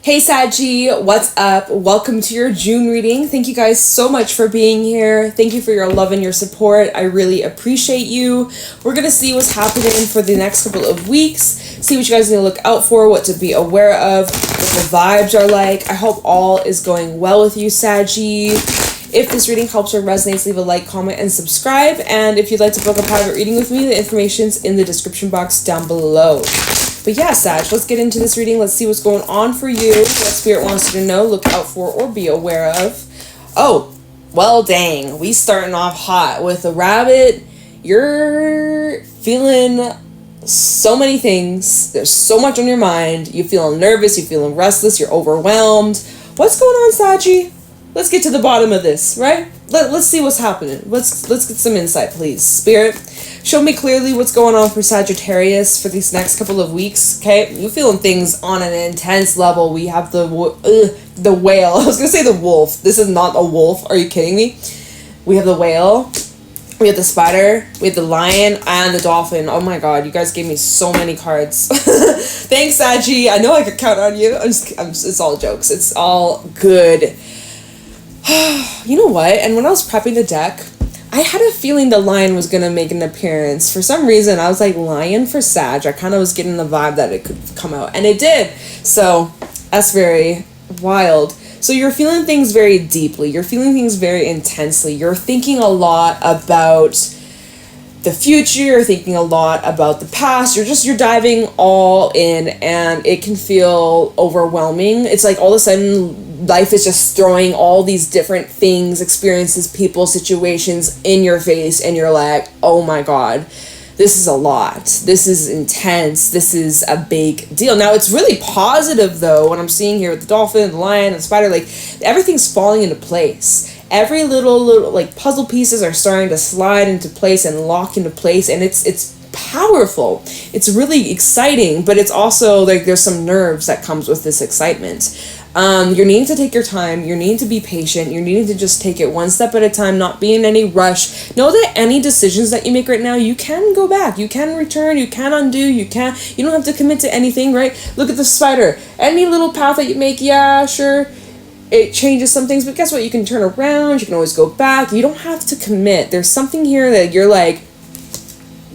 Hey Saggy, what's up? Welcome to your June reading. Thank you guys so much for being here. Thank you for your love and your support. I really appreciate you. We're going to see what's happening for the next couple of weeks, see what you guys need to look out for, what to be aware of, what the vibes are like. I hope all is going well with you, Saggy. If this reading helps or resonates, leave a like, comment, and subscribe. And if you'd like to book a private reading with me, the information's in the description box down below. But yeah, Sag, let's get into this reading. Let's see what's going on for you, what Spirit wants you to know, look out for, or be aware of. Oh, well, dang. We starting off hot with a rabbit. You're feeling so many things. There's so much on your mind. You're feeling nervous. You're feeling restless. You're overwhelmed. What's going on, Saggy? Let's get to the bottom of this, right? Let's see what's happening. Let's get some insight, please. Spirit, show me clearly what's going on for Sagittarius for these next couple of weeks, okay? You're feeling things on an intense level. We have the whale. I was going to say the wolf. This is not a wolf. Are you kidding me? We have the whale. We have the spider. We have the lion and the dolphin. Oh my god, you guys gave me so many cards. Thanks, Saggy. I know I could count on you. It's all jokes. It's all good. You know what? And when I was prepping the deck, I had a feeling the lion was going to make an appearance. For some reason, I was like, lion for Sag. I kind of was getting the vibe that it could come out. And it did. So, that's very wild. So you're feeling things very deeply. You're feeling things very intensely. You're thinking a lot about the future. You're thinking a lot about the past. You're diving all in, and it can feel overwhelming. It's like all of a sudden life is just throwing all these different things, experiences, people, situations in your face, and you're like, oh my god, this is a lot. This is intense. This is a big deal. Now, it's really positive, though, what I'm seeing here with the dolphin, the lion, the spider. Like, everything's falling into place. Every little like puzzle pieces are starting to slide into place and lock into place, and it's powerful. It's really exciting, but it's also like there's some nerves that comes with this excitement. You're needing to take your time. You're needing to be patient. You're needing to just take it one step at a time, not be in any rush. Know that any decisions that you make right now, you can go back. You can return. You can undo. You don't have to commit to anything, right? Look at the spider. Any little path that you make, yeah, sure, it changes some things, but guess what? You can turn around. You can always go back. You don't have to commit. There's something here that you're like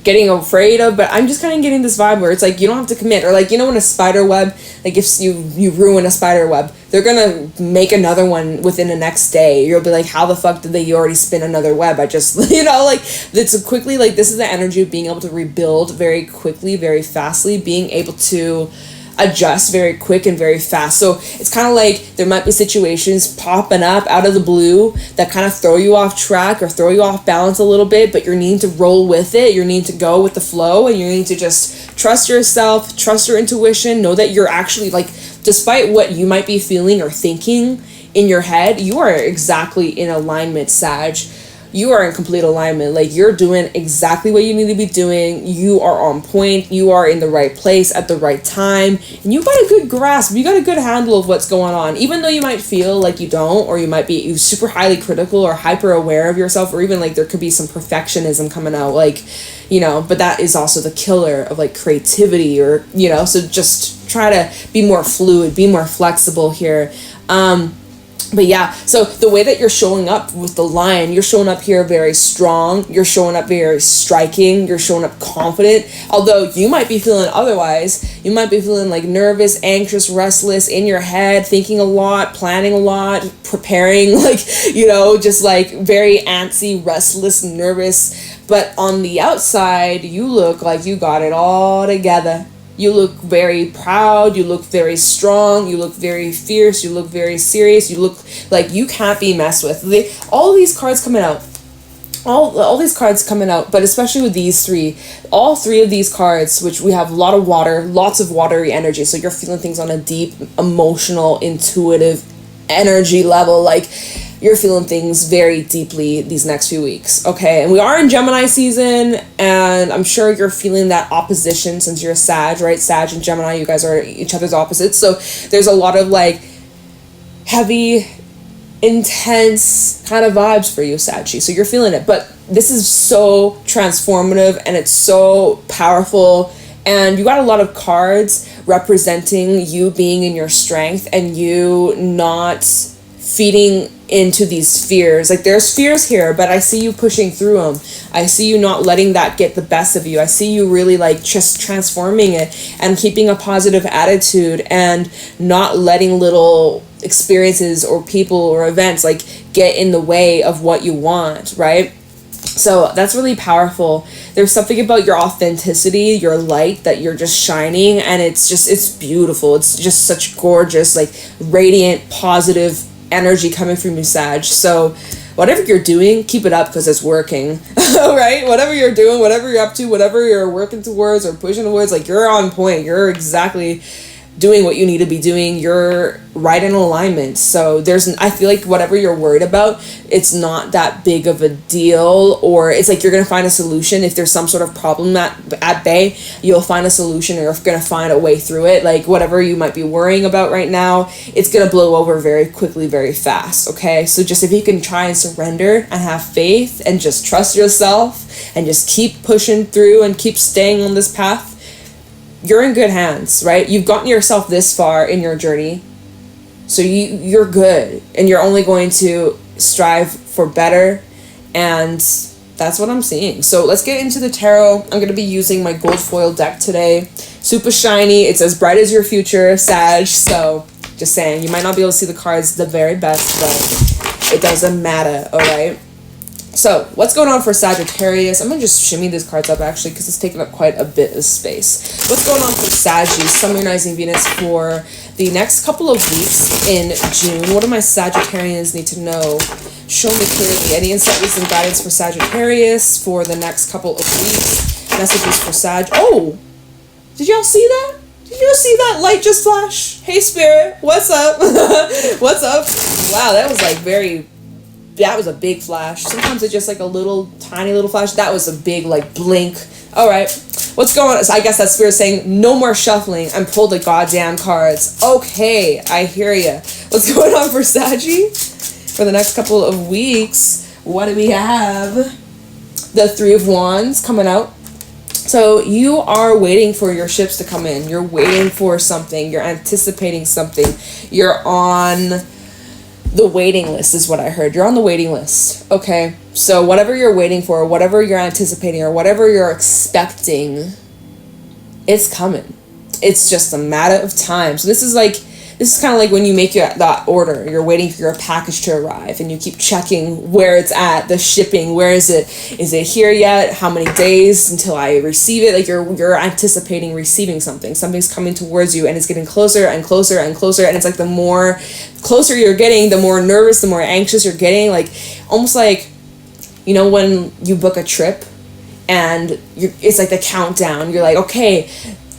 getting afraid of, but I'm just kind of getting this vibe where it's like you don't have to commit. Or like, you know, in a spider web, like if you ruin a spider web, they're gonna make another one within the next day. You'll be like, how the fuck did they already spin another web? I just, you know, like it's quickly, like this is the energy of being able to rebuild very quickly, very fastly, being able to adjust very quick and very fast. So it's kind of like there might be situations popping up out of the blue that kind of throw you off track or throw you off balance a little bit, but you're needing to roll with it. You're needing to go with the flow, and you need to just trust yourself, trust your intuition, know that you're actually, like, despite what you might be feeling or thinking in your head, you are exactly in alignment, Sag. You are in complete alignment. Like, you're doing exactly what you need to be doing. You are on point. You are in the right place at the right time. And you got a good grasp. You got a good handle of what's going on. Even though you might feel like you don't, or you might be super highly critical or hyper aware of yourself, or even like there could be some perfectionism coming out, like, you know, but that is also the killer of like creativity, or, you know, so just try to be more fluid, be more flexible here. But yeah, so the way that you're showing up with the lion, you're showing up here very strong, you're showing up very striking, you're showing up confident. Although you might be feeling otherwise, you might be feeling like nervous, anxious, restless in your head, thinking a lot, planning a lot, preparing, like, you know, just like very antsy, restless, nervous. But on the outside, you look like you got it all together. You look very proud, you look very strong, you look very fierce, you look very serious, you look like you can't be messed with. All these cards coming out, all these cards coming out, but especially with these three, all three of these cards, which we have a lot of water, lots of watery energy, so you're feeling things on a deep, emotional, intuitive energy level, like you're feeling things very deeply these next few weeks, okay? And we are in Gemini season, and I'm sure you're feeling that opposition since you're a Sag, right? Sag and Gemini, you guys are each other's opposites, so there's a lot of like heavy, intense kind of vibes for you, Saggy, so you're feeling it. But this is so transformative, and it's so powerful, And you got a lot of cards representing you being in your strength and you not feeding into these fears. Like, there's fears here, but I see you pushing through them. I see you not letting that get the best of you. I see you really like just transforming it and keeping a positive attitude and not letting little experiences or people or events like get in the way of what you want, right? So that's really powerful. There's something about your authenticity, your light, that you're just shining, and it's beautiful. It's just such gorgeous, like radiant, positive energy coming from you, Sag. So whatever you're doing, keep it up because it's working. Right? Whatever you're doing, whatever you're up to, whatever you're working towards or pushing towards, like, you're on point. You're exactly doing what you need to be doing. You're right in alignment. So I feel like whatever you're worried about, it's not that big of a deal, or it's like you're going to find a solution. If there's some sort of problem at bay, you'll find a solution, or you're going to find a way through it. Like, whatever you might be worrying about right now, it's going to blow over very quickly, very fast. Okay. So just if you can try and surrender and have faith and just trust yourself and just keep pushing through and keep staying on this path, you're in good hands, right? You've gotten yourself this far in your journey, so you're good, and you're only going to strive for better, and that's what I'm seeing. So let's get into the tarot. I'm going to be using my gold foil deck today. Super shiny. It's as bright as your future, Sag. So just saying, you might not be able to see the cards the very best, but it doesn't matter, all right? So, what's going on for Sagittarius? I'm going to just shimmy these cards up, actually, because it's taking up quite a bit of space. What's going on for Saggies, Sun, Moon, Rising, Venus, for the next couple of weeks in June? What do my Sagittarians need to know? Show me clearly. Any insight, wisdom, guidance for Sagittarius for the next couple of weeks? Messages for Sag. Oh! Did y'all see that? Did you see that light just flash? Hey, Spirit. What's up? What's up? Wow, that was like that was a big flash. Sometimes it's just like a little tiny little flash. That was a big like blink. All right, what's going on? So I guess that Spirit saying no more shuffling and pull the goddamn cards. Okay, I hear you. What's going on for Saggy for the next couple of weeks? What do we have? The Three of Wands coming out. So you are waiting for your ships to come in. You're waiting for something. You're anticipating something. You're on the waiting list is what I heard. You're on the waiting list. Okay. So whatever you're waiting for, whatever you're anticipating, or whatever you're expecting, it's coming. It's just a matter of time. So this is kind of like when you make that order. You're waiting for your package to arrive, and you keep checking where it's at, the shipping. Where is it? Is it here yet? How many days until I receive it? Like you're anticipating receiving something. Something's coming towards you, and it's getting closer and closer and closer. And it's like the more closer you're getting, the more nervous, the more anxious you're getting. Like almost like, you know, when you book a trip, and it's like the countdown. You're like, okay,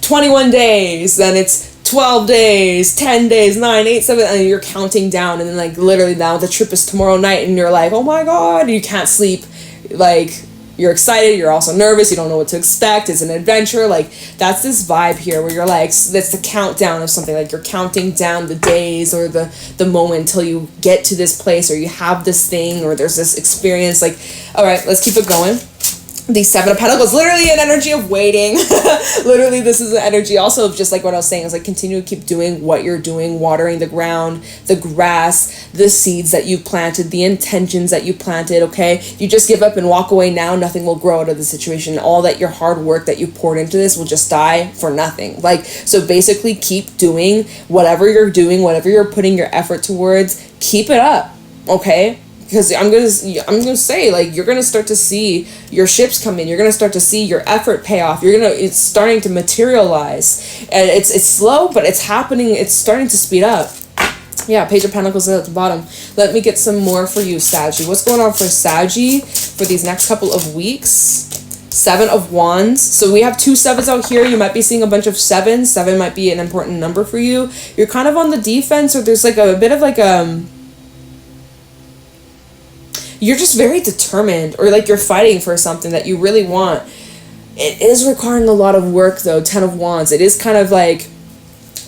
21 days. Then it's 12 days, 10 days, 9, 8, 7, and you're counting down, and then like literally now the trip is tomorrow night, and you're like, oh my god, you can't sleep. Like, you're excited, you're also nervous, you don't know what to expect, it's an adventure. Like, that's this vibe here where you're like, that's the countdown of something. Like, you're counting down the days or the moment until you get to this place, or you have this thing, or there's this experience. Like, all right, let's keep it going. The Seven of Pentacles, literally an energy of waiting. Literally, this is an energy also of just like what I was saying, is like continue to keep doing what you're doing, watering the ground, the grass, the seeds that you planted, the intentions that you planted, okay? You just give up and walk away now, nothing will grow out of the situation. All that your hard work that you poured into this will just die for nothing. Like, so basically keep doing whatever you're doing, whatever you're putting your effort towards, keep it up, okay? Because I'm gonna say, like, you're gonna start to see your ships come in. You're gonna start to see your effort pay off. It's starting to materialize, and it's slow, but it's happening. It's starting to speed up. Yeah, Page of Pentacles at the bottom. Let me get some more for you, Saggy. What's going on for Saggy for these next couple of weeks? Seven of Wands. So we have 2 sevens out here. You might be seeing a bunch of sevens. 7 might be an important number for you. You're kind of on the defense, or there's like a bit of like you're just very determined, or like you're fighting for something that you really want. It is requiring a lot of work though. 10 of Wands. It is kind of like,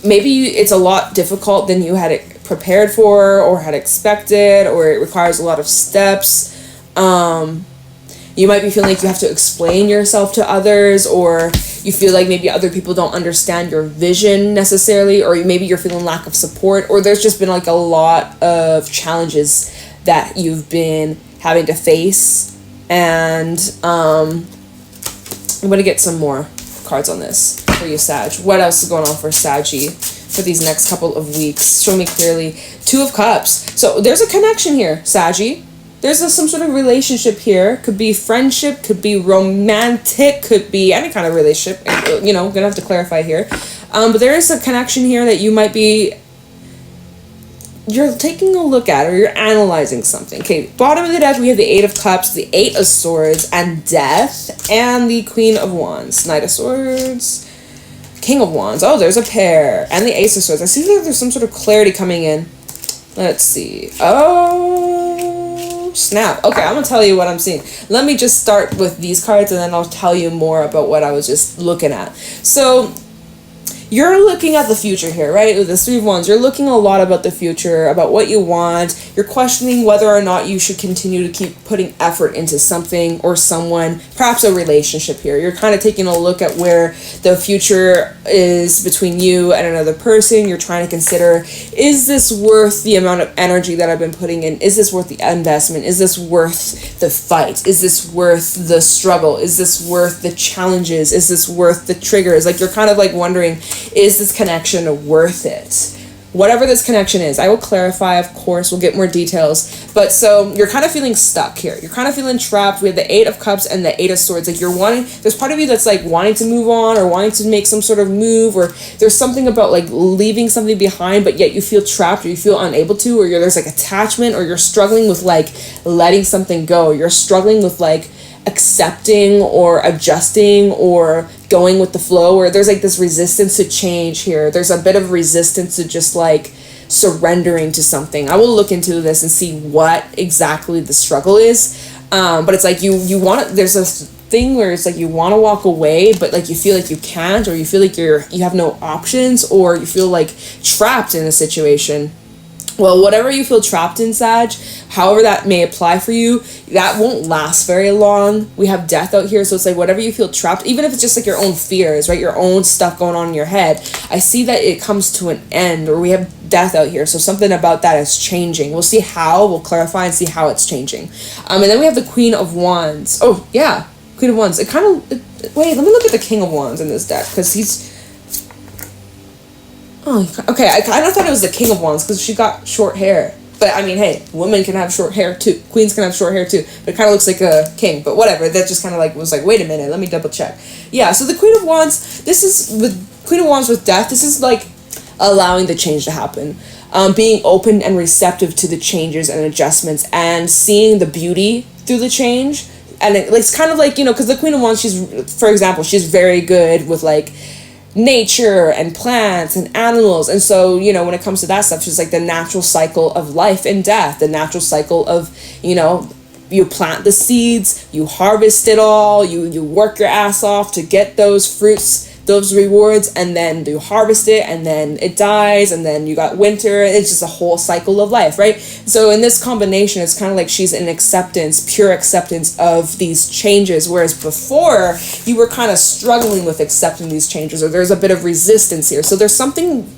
maybe it's a lot difficult than you had it prepared for or had expected, or it requires a lot of steps. You might be feeling like you have to explain yourself to others, or you feel like maybe other people don't understand your vision necessarily, or maybe you're feeling lack of support, or there's just been like a lot of challenges that you've been having to face. And I'm going to get some more cards on this for you, Sag. What else is going on for Saggy for these next couple of weeks? Show me clearly. Two of Cups. So there's a connection here, Saggy. There's some sort of relationship here. Could be friendship, could be romantic, could be any kind of relationship. You know, gonna have to clarify here. But there is a connection here that you might be, you're taking a look at, or you're analyzing something. Okay, bottom of the deck, we have the Eight of Cups, the Eight of Swords, and Death, and the Queen of Wands. Knight of Swords, King of Wands. Oh, there's a pair. And the Ace of Swords. I see that there's some sort of clarity coming in. Let's see. Oh, snap. Okay, I'm going to tell you what I'm seeing. Let me just start with these cards, and then I'll tell you more about what I was just looking at. So you're looking at the future here, right? With the Three of Wands, you're looking a lot about the future, about what you want. You're questioning whether or not you should continue to keep putting effort into something or someone, perhaps a relationship here. You're kind of taking a look at where the future is between you and another person. You're trying to consider, is this worth the amount of energy that I've been putting in? Is this worth the investment? Is this worth the fight? Is this worth the struggle? Is this worth the challenges? Is this worth the triggers? Like, you're kind of like wondering, is this connection worth it? Whatever this connection is, I will clarify, of course, we'll get more details. But so you're kind of feeling stuck here. You're kind of feeling trapped. We have the Eight of Cups and the Eight of Swords. Like, you're wanting, there's part of you that's like wanting to move on or wanting to make some sort of move, or there's something about like leaving something behind, but yet you feel trapped, or you feel unable to, or there's like attachment, or you're struggling with like letting something go. You're struggling with like accepting or adjusting or going with the flow, or there's like this resistance to change here. There's a bit of resistance to just like surrendering to something. I will look into this and see what exactly the struggle is. But it's like you want to, there's a thing where it's like you want to walk away, but like you feel like you can't, or you feel like you have no options, or you feel like trapped in a situation. Well, whatever you feel trapped in, Sag, however that may apply for you, that won't last very long. We have Death out here, so it's like whatever you feel trapped, even if it's just like your own fears, right? Your own stuff going on in your head. I see that it comes to an end, or we have Death out here, so something about that is changing. We'll see how, we'll clarify and see how it's changing. And then we have the Queen of Wands. Oh, yeah, Queen of Wands. It kind of, wait, let me look at the King of Wands in this deck, because he's, oh, okay, I kind of thought it was the King of Wands because she got short hair. But, I mean, hey, women can have short hair, too. Queens can have short hair, too. But it kind of looks like a king. But whatever, that just kind of, like, was like, wait a minute, let me double check. Yeah, so the Queen of Wands, this is, with Queen of Wands with Death, this is, like, allowing the change to happen. Being open and receptive to the changes and adjustments, and seeing the beauty through the change. And it's kind of like, you know, because the Queen of Wands, she's, for example, she's very good with, like, nature and plants and animals, and so, you know, when it comes to that stuff, she's like the natural cycle of life and death, the natural cycle of, you know, you plant the seeds, you harvest it all, you work your ass off to get those fruits, those rewards, and then you harvest it, and then it dies, and then you got winter. It's just a whole cycle of life, right? So in this combination, it's kind of like she's in acceptance, pure acceptance of these changes, whereas before you were kind of struggling with accepting these changes, or there's a bit of resistance here. So there's something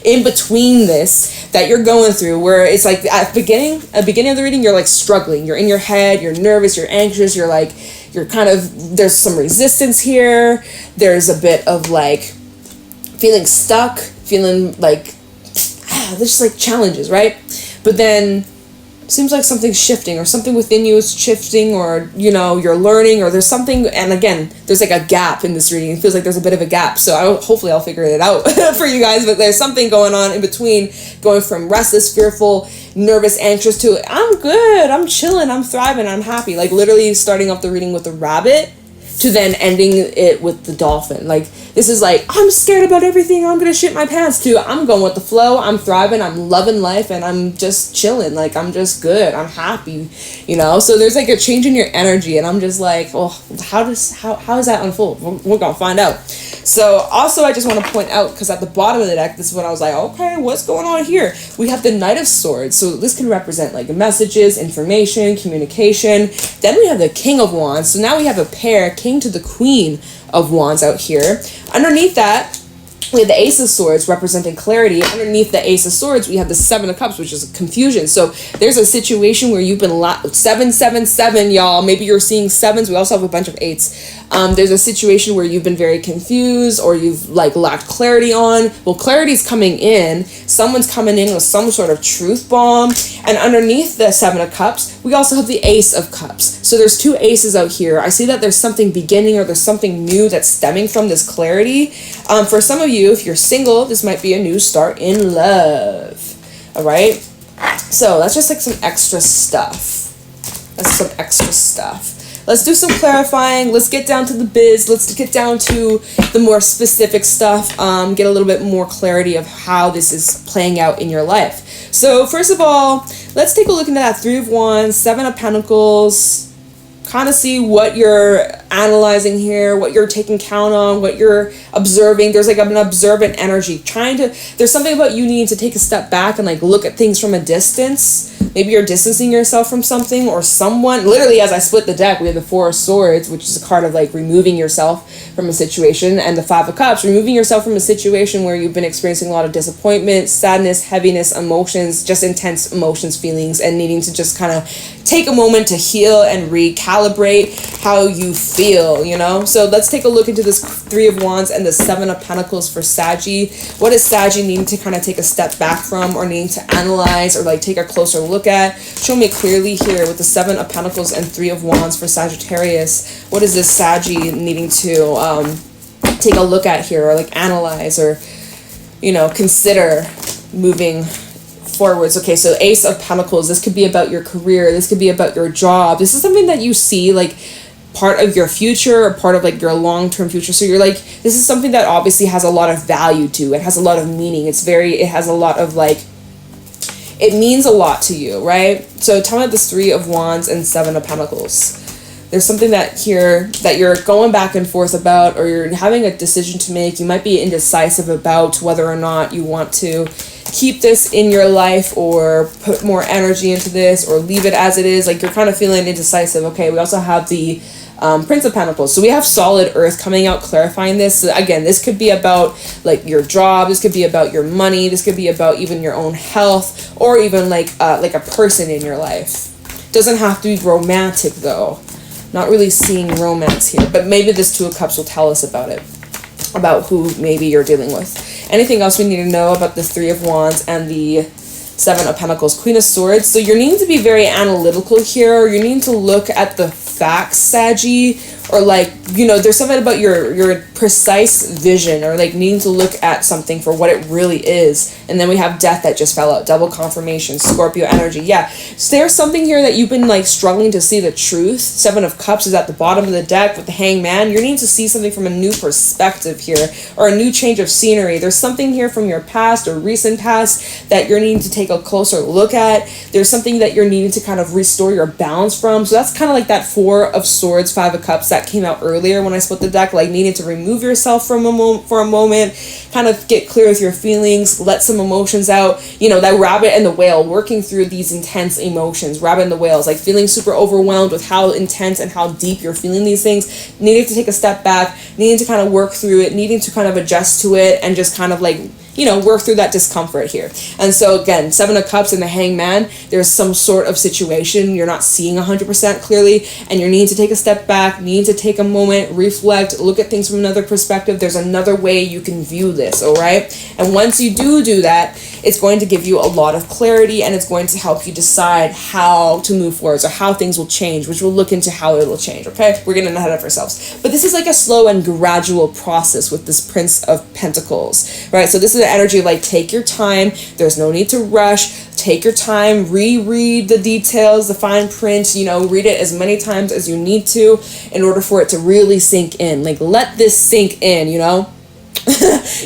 in between this that you're going through where it's like at the beginning of the reading, you're like struggling, you're in your head, you're nervous, you're anxious, you're like, you're kind of, there's some resistance here, there's a bit of like feeling stuck, feeling like there's just like challenges, right? But then seems like something's shifting, or something within you is shifting, or, you know, you're learning, or there's something, and again, there's like a gap in this reading. It feels like there's a bit of a gap, so hopefully I'll figure it out for you guys, but there's something going on in between, going from restless, fearful, nervous, anxious to I'm good, I'm chilling, I'm thriving, I'm happy, like literally starting off the reading with the rabbit to then ending it with the dolphin. Like, this is like, I'm scared about everything, I'm gonna shit my pants, to I'm going with the flow, I'm thriving, I'm loving life, and I'm just chilling, like I'm just good, I'm happy, you know? So there's like a change in your energy, and I'm just like, oh, how does that unfold? We're gonna find out. So also I just want to point out, because at the bottom of the deck, this is what I was like, okay, what's going on here? We have the Knight of Swords. So this can represent like messages, information, communication. Then we have the King of Wands. So now we have a pair, King to the Queen of Wands out here. Underneath that, we have the Ace of Swords representing clarity. Underneath the Ace of Swords, we have the Seven of Cups, which is confusion. So there's a situation where you've been 777, y'all. Maybe you're seeing sevens. We also have a bunch of eights. There's a situation where you've been very confused or you've like lacked clarity on. Well, clarity's coming in. Someone's coming in with some sort of truth bomb. And underneath the Seven of Cups, we also have the Ace of Cups. So there's two aces out here. I see that there's something beginning or there's something new that's stemming from this clarity. For some of you, if you're single, this might be a new start in love. All right. So that's just like some extra stuff. That's some extra stuff. Let's do some clarifying. Let's get down to the biz. Let's get down to the more specific stuff. Get a little bit more clarity of how this is playing out in your life. So first of all, let's take a look into that Three of Wands, Seven of Pentacles. Kind of see what you're analyzing here, what you're taking count on, what you're observing. There's like an observant energy. There's something about you needing to take a step back and like look at things from a distance. Maybe you're distancing yourself from something or someone. Literally, as I split the deck, we have the Four of Swords, which is a card of like removing yourself from a situation, and the Five of Cups, removing yourself from a situation where you've been experiencing a lot of disappointment, sadness, heaviness, emotions, just intense emotions, feelings, and needing to just kind of take a moment to heal and recalibrate how you feel, you know? So let's take a look into this Three of Wands and the Seven of Pentacles for Saggy. What is Saggy needing to kind of take a step back from, or needing to analyze, or like take a closer look at? Show me clearly here with the Seven of Pentacles and Three of Wands for Sagittarius. What is this Saggy needing to take a look at here, or like analyze, or, you know, consider moving forwards? Okay, so Ace of Pentacles, this could be about your career, this could be about your job. This is something that you see like part of your future, or part of like your long-term future. So you're like, this is something that obviously has a lot of value to it, has a lot of meaning. It has a lot of like, it means a lot to you, right? So tell me about this Three of Wands and Seven of Pentacles. There's something that here that you're going back and forth about, or you're having a decision to make. You might be indecisive about whether or not you want to keep this in your life, or put more energy into this, or leave it as it is. Like you're kind of feeling indecisive. Okay, we also have the Prince of Pentacles. So we have solid earth coming out, clarifying this. So again, this could be about like your job. This could be about your money. This could be about even your own health, or even like a person in your life. Doesn't have to be romantic though. Not really seeing romance here, but maybe this Two of Cups will tell us about it, about who maybe you're dealing with. Anything else we need to know about the Three of Wands and the Seven of Pentacles? Queen of Swords. So you're needing to be very analytical here, or you're needing to look at the facts, Saggy, or like, you know, there's something about your precise vision, or like needing to look at something for what it really is. And then we have Death that just fell out, double confirmation, Scorpio energy. Yeah, so there's something here that you've been like struggling to see the truth. Seven of Cups is at the bottom of the deck with the Hangman. You're needing to see something from a new perspective here, or a new change of scenery. There's something here from your past or recent past that you're needing to take a closer look at. There's something that you're needing to kind of restore your balance from. So that's kind of like that Four of Swords, Five of Cups that came out earlier when I split the deck, like needing to remove yourself from for a moment, kind of get clear with your feelings, let some emotions out. You know, that rabbit and the whale, working through these intense emotions. Rabbit and the whale is like feeling super overwhelmed with how intense and how deep you're feeling these things, needing to take a step back, needing to kind of work through it, needing to kind of adjust to it, and just kind of like, you know, work through that discomfort here. And so again, Seven of Cups and the Hangman, there's some sort of situation you're not seeing 100% clearly, and you're needing to take a step back, needing to take a moment, reflect, look at things from another perspective. There's another way you can view this, all right? And once you do that, it's going to give you a lot of clarity, and it's going to help you decide how to move forward, or how things will change, which we'll look into how it will change, okay? We're getting ahead of ourselves. But this is like a slow and gradual process with this Prince of Pentacles, right? So this is the energy of like, take your time. There's no need to rush. Take your time, reread the details, the fine print, you know, read it as many times as you need to in order for it to really sink in. Like, let this sink in, you know?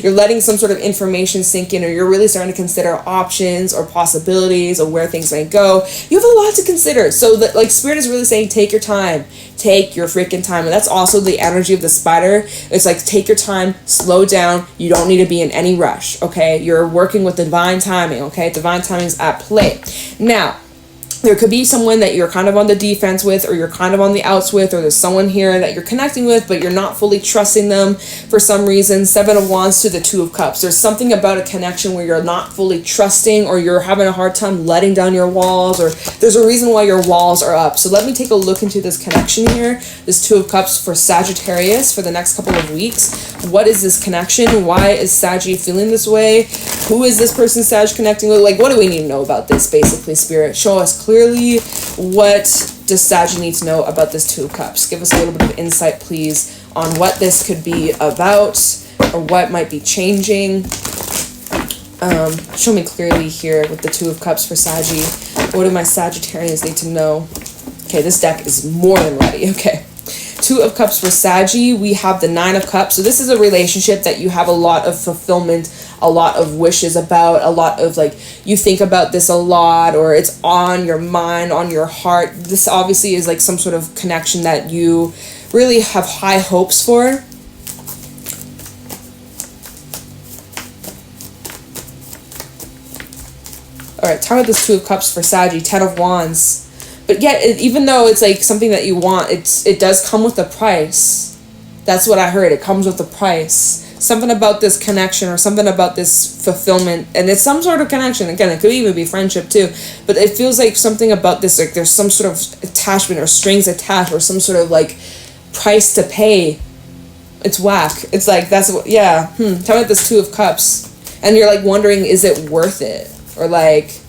you're letting some sort of information sink in, or you're really starting to consider options or possibilities of where things might go. You have a lot to consider. So that, like, Spirit is really saying, take your time. Take your freaking time. And that's also the energy of the spider. It's like, take your time, slow down. You don't need to be in any rush, okay? You're working with divine timing, okay? Divine timing is at play. Now, there could be someone that you're kind of on the defense with, or you're kind of on the outs with, or there's someone here that you're connecting with, but you're not fully trusting them for some reason. 7 of Wands to the 2 of Cups. There's something about a connection where you're not fully trusting, or you're having a hard time letting down your walls, or there's a reason why your walls are up. So let me take a look into this connection here. This 2 of Cups for Sagittarius for the next couple of weeks. What is this connection? Why is Saggy feeling this way? Who is this person Sag connecting with? Like, what do we need to know about this, basically, Spirit? Show us clearly. What does Sag need to know about this 2 of Cups? Give us a little bit of insight, please, on what this could be about, or what might be changing. Show me clearly here with the 2 of Cups for Saggy. What do my Sagittarians need to know? Okay, this deck is more than ready. Okay. 2 of Cups for Saggy. We have the 9 of Cups. So this is a relationship that you have a lot of fulfillment, a lot of wishes about, a lot of, like, you think about this a lot, or it's on your mind, on your heart. This obviously is like some sort of connection that you really have high hopes for. All right, talk about this 2 of Cups for Saggy. 10 of Wands. But yet, even though it's like something that you want, it does come with a price. That's what I heard. It comes with a price. Something about this connection, or something about this fulfillment, and it's some sort of connection. Again, it could even be friendship too, but it feels like something about this, like there's some sort of attachment or strings attached, or some sort of like price to pay. It's whack. It's like, that's what, yeah. Tell me about this 2 of Cups, and you're like wondering, is it worth it? Or like,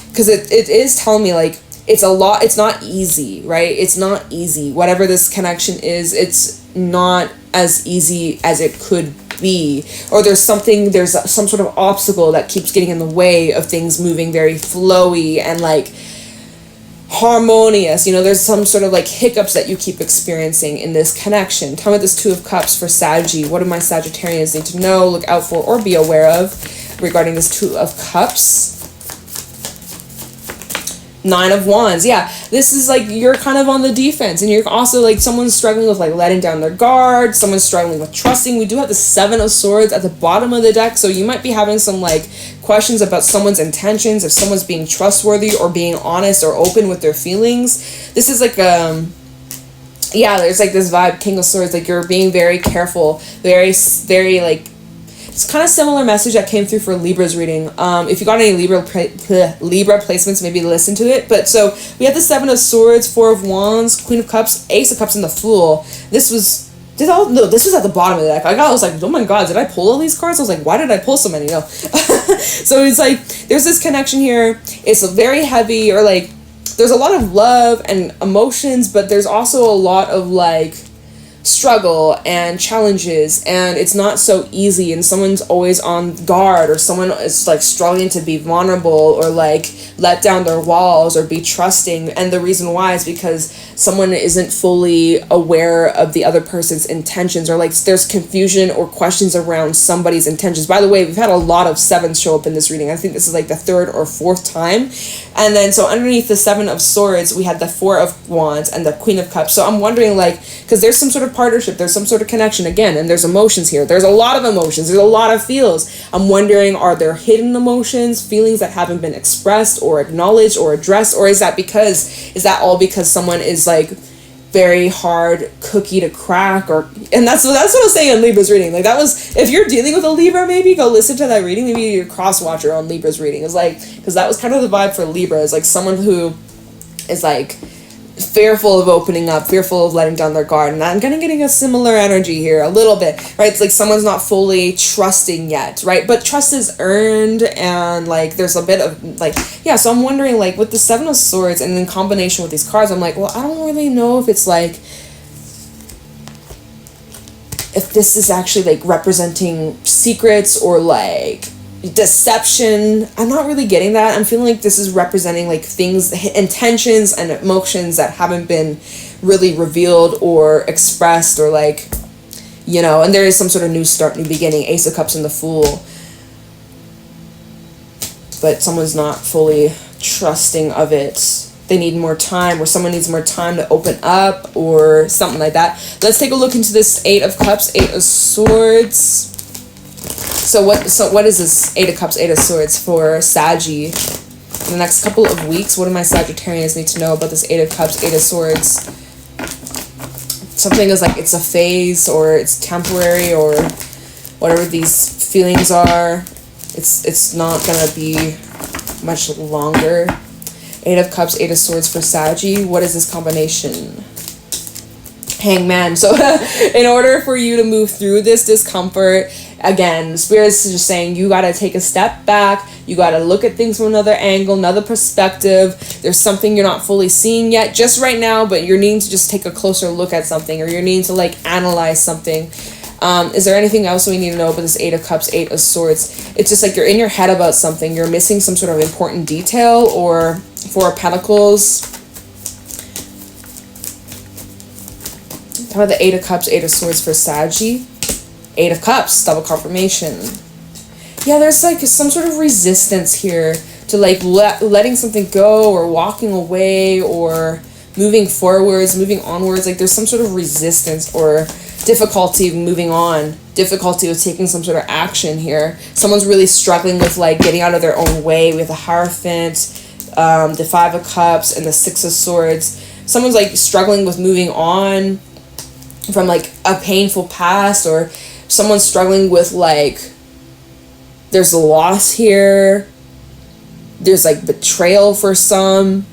because it is telling me like, it's a lot. It's not easy, right? It's not easy. Whatever this connection is, it's not as easy as it could be. Or there's some sort of obstacle that keeps getting in the way of things moving very flowy and like harmonious. You know, there's some sort of like hiccups that you keep experiencing in this connection. Tell me this 2 of Cups for Saggy. What do my Sagittarians need to know, look out for, or be aware of regarding this 2 of Cups? 9 of Wands. Yeah, this is like you're kind of on the defense, and you're also like someone's struggling with like letting down their guard, someone's struggling with trusting. We do have the 7 of Swords at the bottom of the deck, so you might be having some like questions about someone's intentions, if someone's being trustworthy or being honest or open with their feelings. This is like yeah, there's like this vibe, King of Swords, like you're being very careful, very like, it's kind of similar message that came through for Libra's reading. If you got any Libra placements, maybe listen to it. But so we have the 7 of Swords, 4 of Wands, Queen of Cups, Ace of Cups, and the Fool. This was at the bottom of the deck. I was like, oh my god, did I pull all these cards? I was like, why did I pull so many? No. So it's like there's this connection here. It's very heavy, or like there's a lot of love and emotions, but there's also a lot of like struggle and challenges, and it's not so easy, and someone's always on guard, or someone is like struggling to be vulnerable, or like let down their walls, or be trusting. And the reason why is because someone isn't fully aware of the other person's intentions, or like there's confusion or questions around somebody's intentions. By the way, we've had a lot of 7s show up in this reading. I think this is like the 3rd or 4th time. And then so underneath the 7 of Swords, we had the 4 of Wands and the Queen of Cups. So I'm wondering, like, because there's some sort of partnership, there's some sort of connection again, and there's emotions here. There's a lot of emotions, there's a lot of feels. I'm wondering, are there hidden emotions, feelings that haven't been expressed or acknowledged or addressed, or is that all because someone is like very hard cookie to crack? Or, and that's what I was saying in Libra's reading. Like, that was, if you're dealing with a Libra, maybe go listen to that reading. Maybe you're cross watcher on Libra's reading. It's like, because that was kind of the vibe for Libra, is like someone who is like fearful of opening up, fearful of letting down their guard. And I'm kind of getting a similar energy here a little bit, right? It's like someone's not fully trusting yet, right? But trust is earned, and like there's a bit of like, yeah. So I'm wondering, like, with the 7 of Swords and in combination with these cards, I'm like, well, I don't really know if it's like, if this is actually like representing secrets or like deception. I'm not really getting that. I'm feeling like this is representing like things, intentions and emotions that haven't been really revealed or expressed, or like, you know, and there is some sort of new start, new beginning. Ace of Cups and the Fool. But someone's not fully trusting of it. They need more time, or someone needs more time to open up, or something like that. Let's take a look into this 8 of Cups, 8 of Swords. So what is this 8 of Cups, 8 of Swords for Saggy in the next couple of weeks? What do my Sagittarians need to know about this 8 of Cups, 8 of Swords? Something is like it's a phase, or it's temporary, or whatever these feelings are. It's not gonna be much longer. 8 of Cups, 8 of Swords for Saggy. What is this combination? Hangman. So in order for you to move through this discomfort, again, Spirit's just saying you got to take a step back. You got to look at things from another angle, another perspective. There's something you're not fully seeing yet just right now, but you're needing to just take a closer look at something, or you're needing to like analyze something. Is there anything else we need to know about this 8 of Cups, 8 of Swords? It's just like you're in your head about something. You're missing some sort of important detail, or 4 of Pentacles. How about the 8 of Cups, 8 of Swords for Saggy? 8 of Cups, double confirmation. Yeah, there's like some sort of resistance here to like letting something go, or walking away, or moving forwards, moving onwards. Like there's some sort of resistance or difficulty moving on, difficulty with taking some sort of action here. Someone's really struggling with like getting out of their own way with the Hierophant, the 5 of Cups, and the 6 of Swords. Someone's like struggling with moving on from like a painful past, or someone's struggling with like there's a loss here, there's like betrayal for some,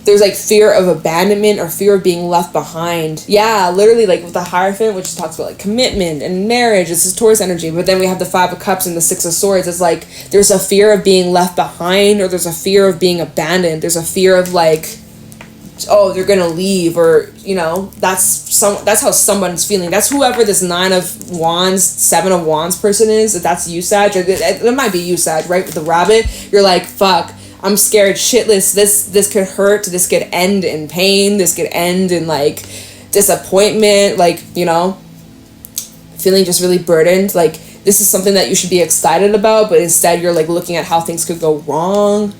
there's like fear of abandonment or fear of being left behind. Yeah, literally, like with the Hierophant, which talks about like commitment and marriage, this is Taurus energy. But then we have the 5 of Cups and the 6 of Swords. It's like there's a fear of being left behind, or there's a fear of being abandoned. There's a fear of like, oh, they're gonna leave, or you know, that's how someone's feeling. That's whoever this 9 of Wands, 7 of Wands person is. If that's you, Sag, or it might be you, Sag, right? With the rabbit, you're like, fuck, I'm scared shitless. This could hurt. This could end in pain. This could end in like disappointment. Like, you know, feeling just really burdened. Like this is something that you should be excited about, but instead you're like looking at how things could go wrong.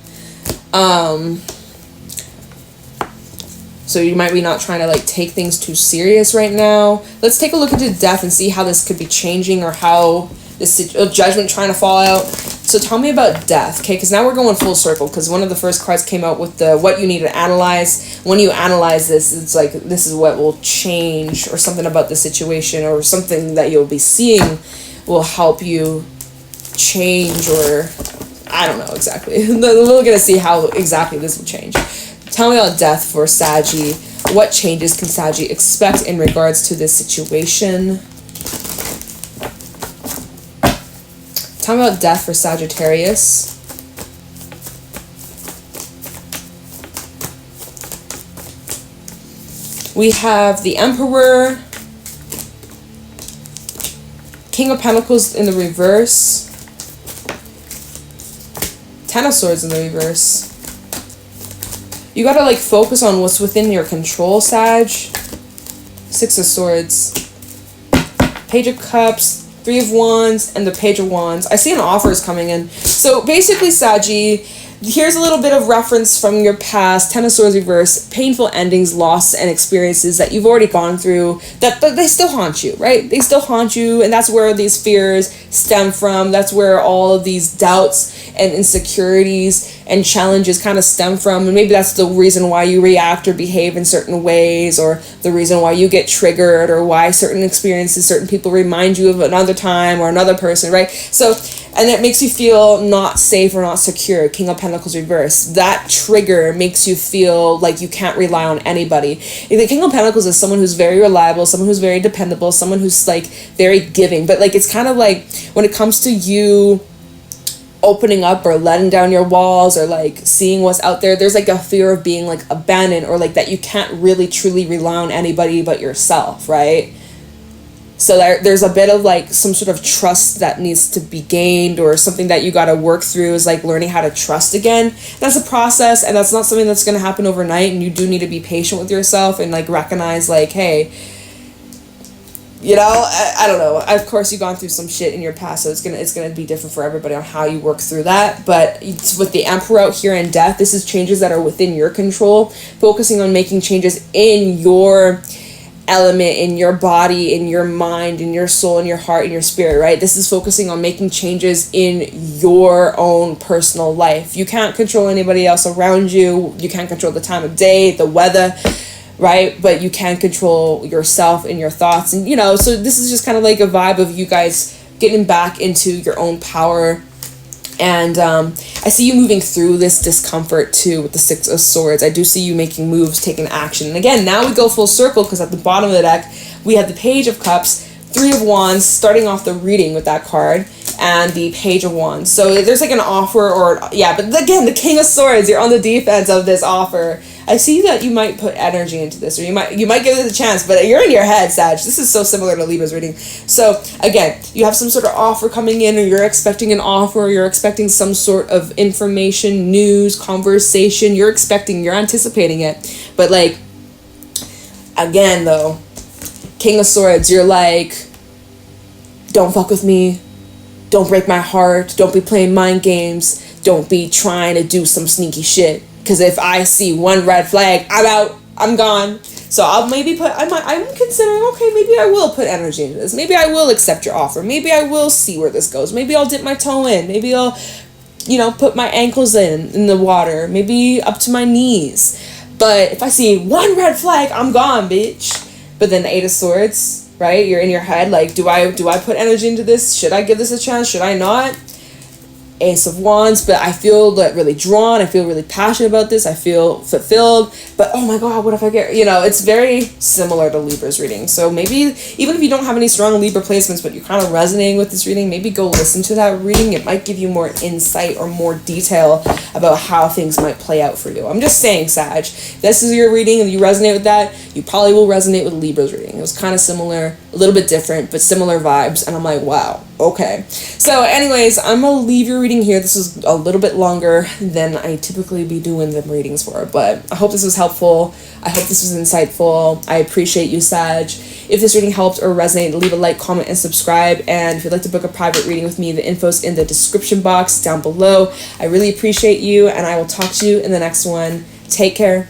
So you might be not trying to like take things too serious right now. Let's take a look into death and see how this could be changing, or how this judgment trying to fall out. So tell me about death, okay? Because now we're going full circle, because one of the first cards came out with the what you need to analyze. When you analyze this, it's like this is what will change, or something about the situation, or something that you'll be seeing will help you change, or I don't know exactly. We're going to see how exactly this will change. Tell me about death for Saggy. What changes can Saggy expect in regards to this situation? Tell me about death for Sagittarius. We have the Emperor, King of Pentacles in the reverse, 10 of Swords in the reverse. You gotta like focus on what's within your control, Sag. 6 of Swords, Page of Cups, 3 of Wands, and the Page of Wands. I see an offer is coming in. So basically, Saggy, here's a little bit of reference from your past. 10 of Swords reverse, painful endings, loss, and experiences that you've already gone through, that but they still haunt you, right? They still haunt you, and that's where these fears stem from. That's where all of these doubts and insecurities and challenges kind of stem from. And maybe that's the reason why you react or behave in certain ways, or the reason why you get triggered, or why certain experiences, certain people remind you of another time or another person, right? So, and it makes you feel not safe or not secure. King of Pentacles reverse. That trigger makes you feel like you can't rely on anybody. The King of Pentacles is someone who's very reliable, someone who's very dependable, someone who's like very giving. But like it's kind of like when it comes to you opening up or letting down your walls, or like seeing what's out there, there's like a fear of being like abandoned, or like that you can't really truly rely on anybody but yourself, right? So there's a bit of like some sort of trust that needs to be gained, or something that you got to work through, is like learning how to trust again. That's a process, and that's not something that's going to happen overnight, and you do need to be patient with yourself and like recognize like, hey, you know, I don't know. Of course, you've gone through some shit in your past, so it's gonna be different for everybody on how you work through that. But it's with the Emperor out here in death, this is changes that are within your control, focusing on making changes in your element, in your body, in your mind, in your soul, in your heart, in your spirit, right? This is focusing on making changes in your own personal life. You can't control anybody else around you. You can't control the time of day, the weather, right? But you can control yourself and your thoughts. And, you know, so this is just kind of like a vibe of you guys getting back into your own power. And I see you moving through this discomfort too with the Six of Swords. I do see you making moves, taking action. And again, now we go full circle because at the bottom of the deck, we have the Page of Cups, Three of Wands, starting off the reading with that card, and the Page of Wands. So there's like an offer or, yeah, but again, the King of Swords, you're on the defense of this offer. I see that you might put energy into this, or you might give it a chance, but you're in your head, Sag. This is so similar to Libra's reading. So again, you have some sort of offer coming in, or you're expecting an offer, or you're expecting some sort of information, news, conversation. You're anticipating it. But like, again though, King of Swords, you're like, don't fuck with me. Don't break my heart. Don't be playing mind games. Don't be trying to do some sneaky shit. Because if I see one red flag, I'm out. I'm gone. So I'm considering, okay, maybe I will put energy into this. Maybe I will accept your offer. Maybe I will see where this goes. Maybe I'll dip my toe in. Maybe I'll, put my ankles in the water. Maybe up to my knees. But if I see one red flag, I'm gone, bitch. But then the Eight of Swords, right? You're in your head like, do I put energy into this? Should I give this a chance? Should I not? Ace of Wands, but I feel like really drawn. I feel really passionate about this. I feel fulfilled. But oh my God, what if I get, it's very similar to Libra's reading. So maybe even if you don't have any strong Libra placements, but you're kind of resonating with this reading, maybe go listen to that reading. It might give you more insight or more detail about how things might play out for you. I'm just saying, Sag, this is your reading and you resonate with that, you probably will resonate with Libra's reading. It was kind of similar, a little bit different, but similar vibes. And I'm like, wow, okay. So anyways, I'm going to leave your reading here. This is a little bit longer than I typically be doing the readings for, but I hope this was helpful. I hope this was insightful. I appreciate you, Sag. If this reading helped or resonated, leave a like, comment, and subscribe. And if you'd like to book a private reading with me, the info's in the description box down below. I really appreciate you, and I will talk to you in the next one. Take care.